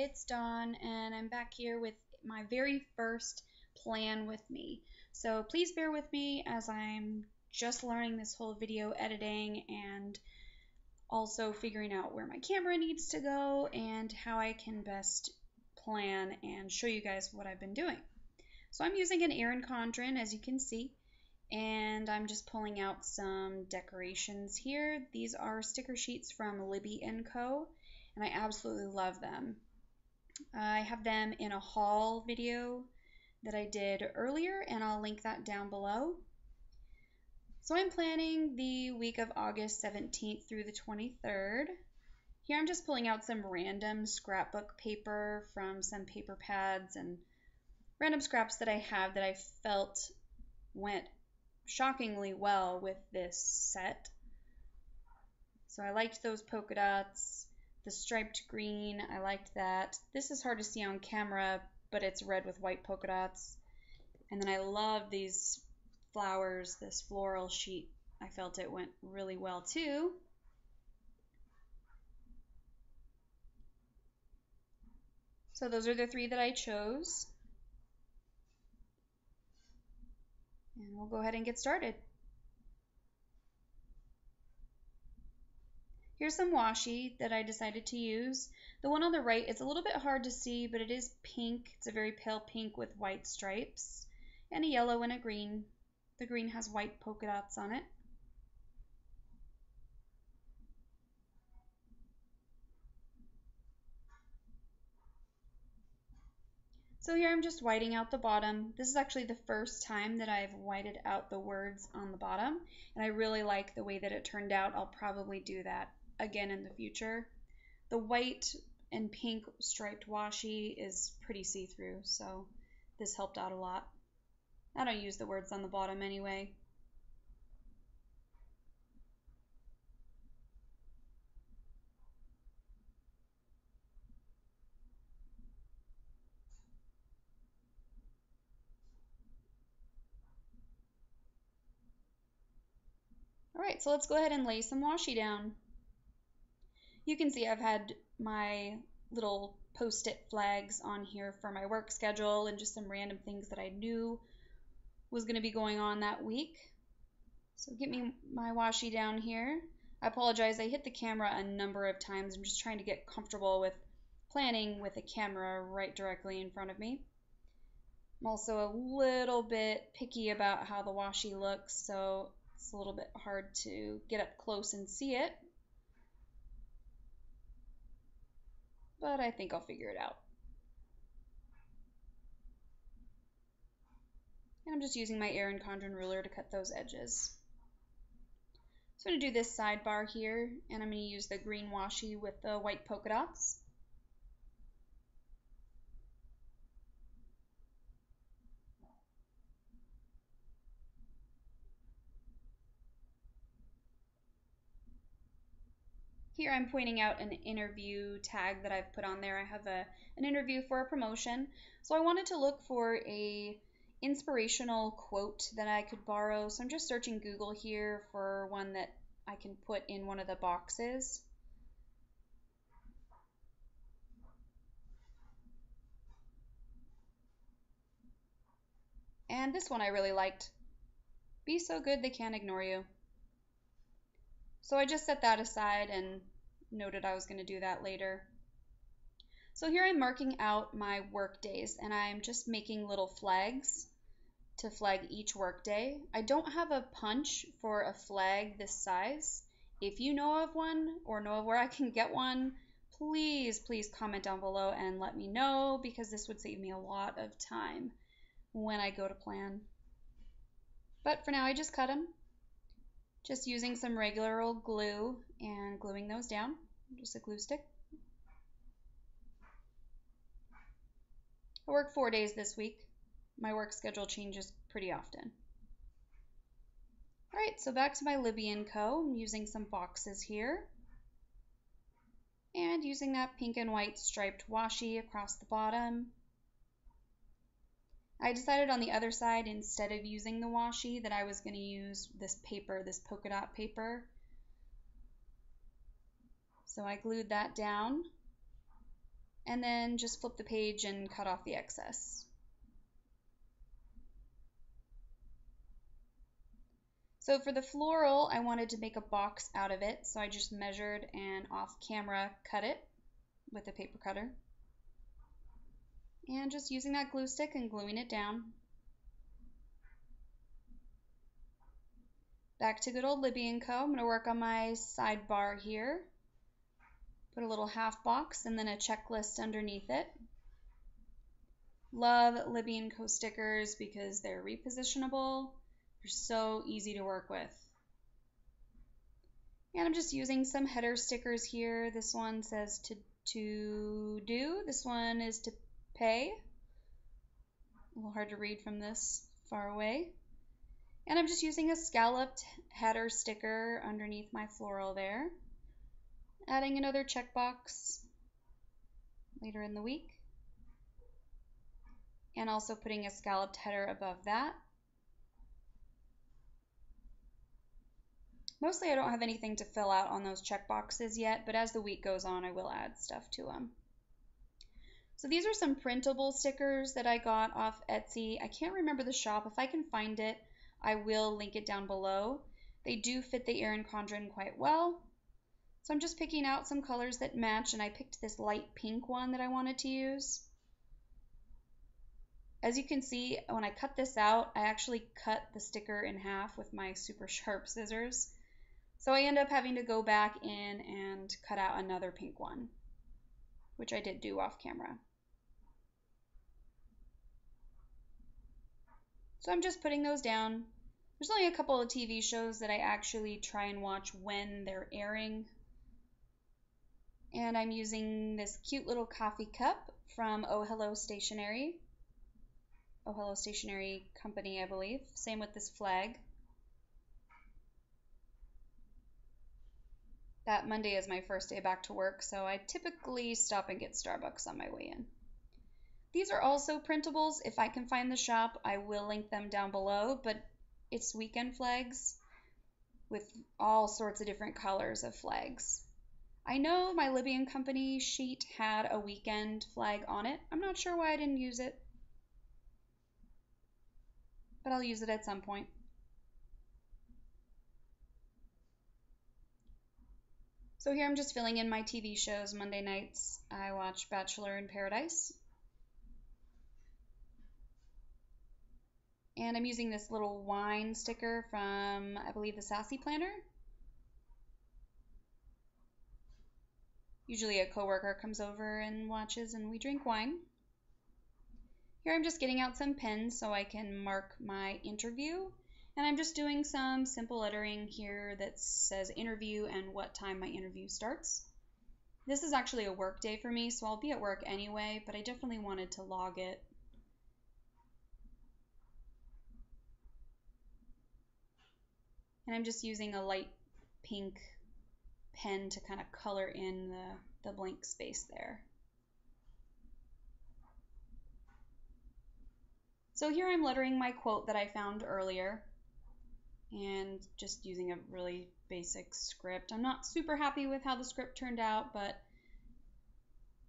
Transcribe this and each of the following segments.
it's Dawn and I'm back here with my very first plan with me. So please bear with me as I'm just learning this whole video editing and also figuring out where my camera needs to go and how I can best plan and show you guys what I've been doing. So I'm using an Erin Condren, as you can see, and I'm just pulling out some decorations here. These are sticker sheets from Libby & Co. and I absolutely love them. I have them in a haul video that I did earlier, and I'll link that down below. So I'm planning the week of August 17th through the 23rd. Here I'm just pulling out some random scrapbook paper from some paper pads and random scraps that I have that I felt went shockingly well with this set. So I liked those polka dots. The striped green, I liked that. This is hard to see on camera, but it's red with white polka dots. And then I love these flowers, this floral sheet. I felt it went really well too. So those are the three that I chose. And we'll go ahead and get started. Here's some washi that I decided to use. The one on the right is a little bit hard to see, but it is pink. It's a very pale pink with white stripes, and a yellow and a green. The green has white polka dots on it. So here I'm just whiting out the bottom. This is actually the first time that I've whited out the words on the bottom, and I really like the way that it turned out. I'll probably do that again in the future. The white and pink striped washi is pretty see-through, so this helped out a lot. I don't use the words on the bottom anyway. Alright, so let's go ahead and lay some washi down. You can see I've had my little post-it flags on here for my work schedule and just some random things that I knew was going to be going on that week. So get me my washi down here. I apologize, I hit the camera a number of times. I'm just trying to get comfortable with planning with a camera right directly in front of me. I'm also a little bit picky about how the washi looks, so it's a little bit hard to get up close and see it. But I think I'll figure it out. And I'm just using my Erin Condren ruler to cut those edges. So I'm going to do this sidebar here, and I'm going to use the green washi with the white polka dots. Here I'm pointing out an interview tag that I've put on there. I have an interview for a promotion, so I wanted to look for a inspirational quote that I could borrow. So I'm just searching Google here for one that I can put in one of the boxes. And this one I really liked. Be so good they can't ignore you. So I just set that aside and noted I was going to do that later. So here I'm marking out my work days, and I'm just making little flags to flag each work day. I don't have a punch for a flag this size. If you know of one or know of where I can get one, please comment down below and let me know, because this would save me a lot of time when I go to plan. But for now I just cut them. Just using some regular old glue and gluing those down, just a glue stick. I work 4 days this week. My work schedule changes pretty often. Alright, so back to my Libby & Co. I'm using some boxes here. And using that pink and white striped washi across the bottom. I decided on the other side, instead of using the washi, that I was going to use this paper, this polka dot paper. So I glued that down. and then just flip the page and cut off the excess. So for the floral, I wanted to make a box out of it, so I just measured and off camera cut it with a paper cutter. And just using that glue stick and gluing it down. Back to good old Libby & Co. I'm going to work on my sidebar here. Put a little half box and then a checklist underneath it. Love Libby & Co. stickers because they're repositionable. They're so easy to work with. And I'm just using some header stickers here. This one says to do. This one is to pay. A little hard to read from this far away. And I'm just using a scalloped header sticker underneath my floral there. Adding another checkbox later in the week. And also putting a scalloped header above that. Mostly I don't have anything to fill out on those checkboxes yet, but as the week goes on I will add stuff to them. So these are some printable stickers that I got off Etsy. I can't remember the shop. If I can find it, I will link it down below. They do fit the Erin Condren quite well. So I'm just picking out some colors that match, and I picked this light pink one that I wanted to use. As you can see, when I cut this out, I actually cut the sticker in half with my super sharp scissors. So I end up having to go back in and cut out another pink one, which I did do off camera. So I'm just putting those down. There's only a couple of TV shows that I actually try and watch when they're airing. And I'm using this cute little coffee cup from Oh Hello Stationery. Oh Hello Stationery Company, I believe. Same with this flag. That Monday is my first day back to work, so I typically stop and get Starbucks on my way in. These are also printables. If I can find the shop, I will link them down below, but it's weekend flags with all sorts of different colors of flags. I know my Libby & Company sheet had a weekend flag on it. I'm not sure why I didn't use it, but I'll use it at some point. So here I'm just filling in my TV shows. Monday nights I watch Bachelor in Paradise. And I'm using this little wine sticker from, I believe, the Sassy Planner. Usually a coworker comes over and watches and we drink wine. Here I'm just getting out some pens so I can mark my interview. And I'm just doing some simple lettering here that says interview and what time my interview starts. This is actually a work day for me, so I'll be at work anyway, but I definitely wanted to log it. And I'm just using a light pink pen to kind of color in the blank space there. So here I'm lettering my quote that I found earlier and just using a really basic script. I'm not super happy with how the script turned out, but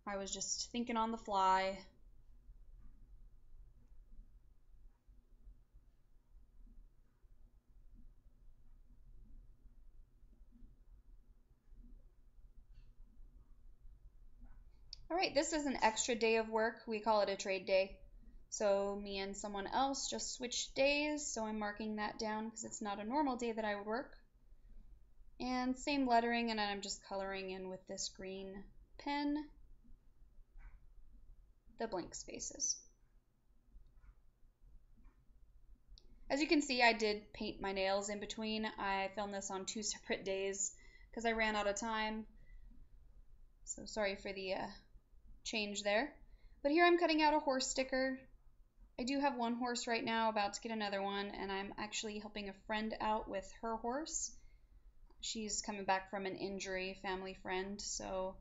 I was just thinking on the fly. Alright, this is an extra day of work. We call it a trade day. So me and someone else just switched days, so I'm marking that down because it's not a normal day that I would work. And same lettering, and I'm just coloring in with this green pen the blank spaces. As you can see, I did paint my nails in between. I filmed this on 2 separate days because I ran out of time. So sorry for the change there. But here I'm cutting out a horse sticker. I do have one horse right now, about to get another one, and I'm actually helping a friend out with her horse. She's coming back from an injury, family friend, so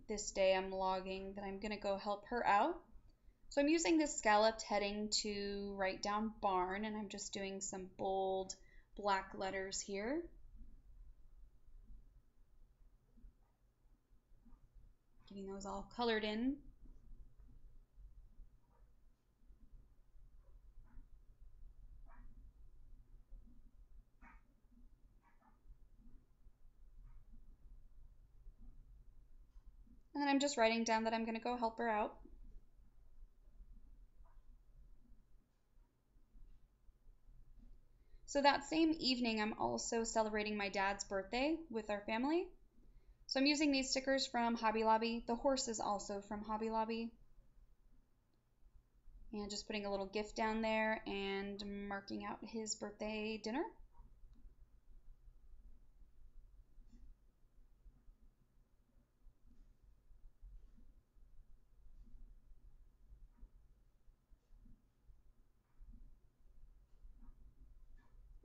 this day I'm logging that I'm going to go help her out. So I'm using this scalloped heading to write down barn, and I'm just doing some bold black letters here. getting those all colored in. And then I'm just writing down that I'm going to go help her out. So that same evening, I'm also celebrating my dad's birthday with our family. So I'm using these stickers from Hobby Lobby. The horse is also from Hobby Lobby. And just putting a little gift down there and marking out his birthday dinner.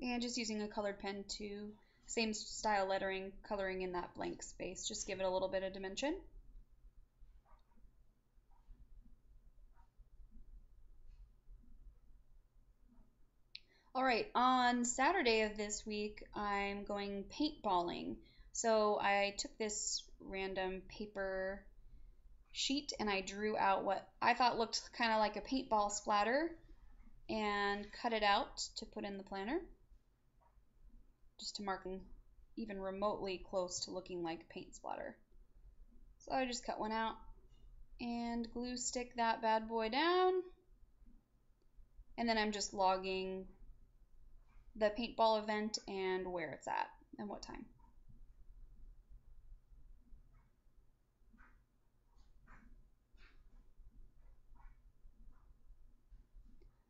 And just using a colored pen to, same style lettering, coloring in that blank space. Just give it a little bit of dimension. All right, on Saturday of this week, I'm going paintballing. So I took this random paper sheet and I drew out what I thought looked kind of like a paintball splatter and cut it out to put in the planner, just to mark even remotely close to looking like paint splatter. So I just cut one out and glue stick that bad boy down, and then I'm just logging the paintball event and where it's at and what time.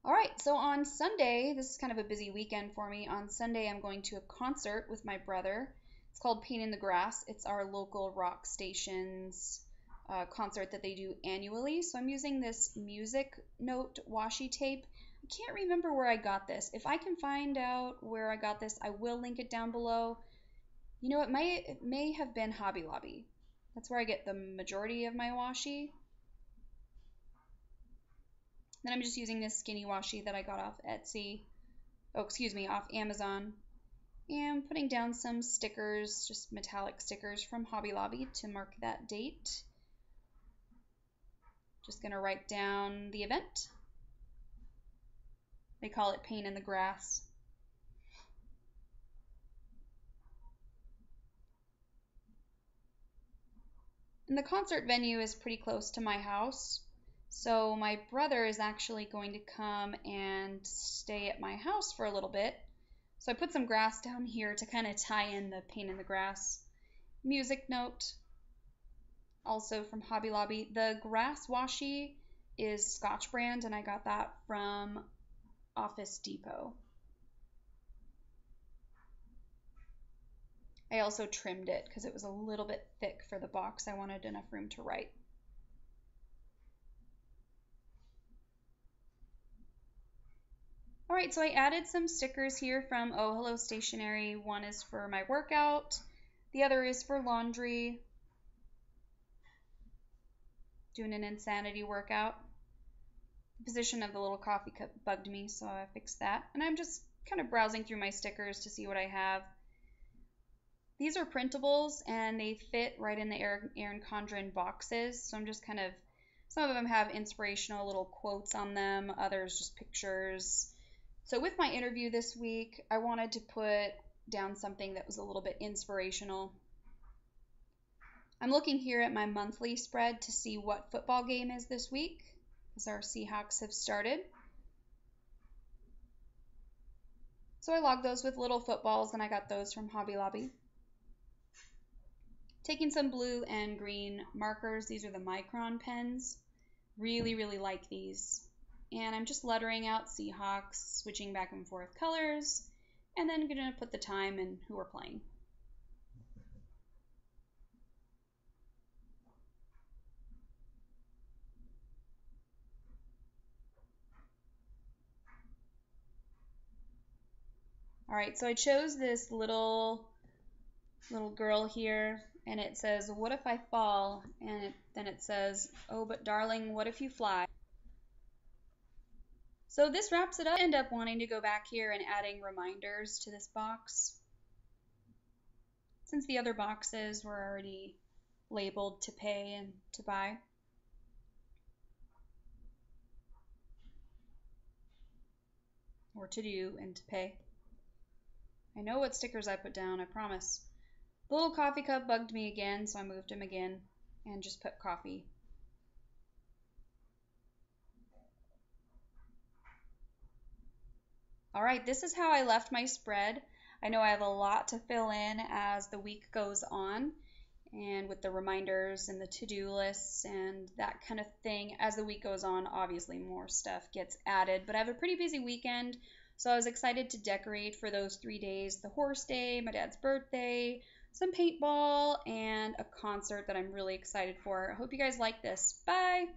All right, so on Sunday, this is kind of a busy weekend for me. On Sunday, I'm going to a concert with my brother. It's called Pain in the Grass. It's our local rock station's concert that they do annually. So I'm using this music note washi tape. I can't remember where I got this. If I can find out where I got this, I will link it down below. You know, it may have been Hobby Lobby. That's where I get the majority of my washi. Then I'm just using this skinny washi that I got off Etsy. Oh, excuse me, off Amazon. And putting down some stickers, just metallic stickers from Hobby Lobby to mark that date. Just gonna write down the event. They call it Pain in the Grass. And the concert venue is pretty close to my house. So my brother is actually going to come and stay at my house for a little bit. So I put some grass down here to kind of tie in the Pain in the Grass music note. Also from Hobby Lobby. The grass washi is Scotch brand, and I got that from Office Depot. I also trimmed it because it was a little bit thick for the box. I wanted enough room to write. All right, so I added some stickers here from Oh Hello Stationery. One is for my workout, the other is for laundry. Doing an insanity workout. The position of the little coffee cup bugged me, so I fixed that. And I'm just kind of browsing through my stickers to see what I have. These are printables, and they fit right in the Erin Condren boxes, so I'm just kind of, some of them have inspirational little quotes on them, others just pictures. So with my interview this week, I wanted to put down something that was a little bit inspirational. I'm looking here at my monthly spread to see what football game is this week, as our Seahawks have started. So I logged those with little footballs, and I got those from Hobby Lobby. Taking some blue and green markers. These are the Micron pens. Really, really like these. And I'm just lettering out Seahawks, switching back and forth colors, and then going to put the time and who we're playing. All right, so I chose this little girl here, and it says, "What if I fall?" And then it says, "Oh, but darling, what if you fly?" So this wraps it up. I end up wanting to go back here and adding reminders to this box, since the other boxes were already labeled to pay and to buy. Or to do and to pay. I know what stickers I put down, I promise. The little coffee cup bugged me again, so I moved him again and just put coffee. Alright, this is how I left my spread. I know I have a lot to fill in as the week goes on, and with the reminders and the to-do lists and that kind of thing. As the week goes on, obviously more stuff gets added, but I have a pretty busy weekend, so I was excited to decorate for those 3 days: the horse day, my dad's birthday, some paintball, and a concert that I'm really excited for. I hope you guys like this. Bye!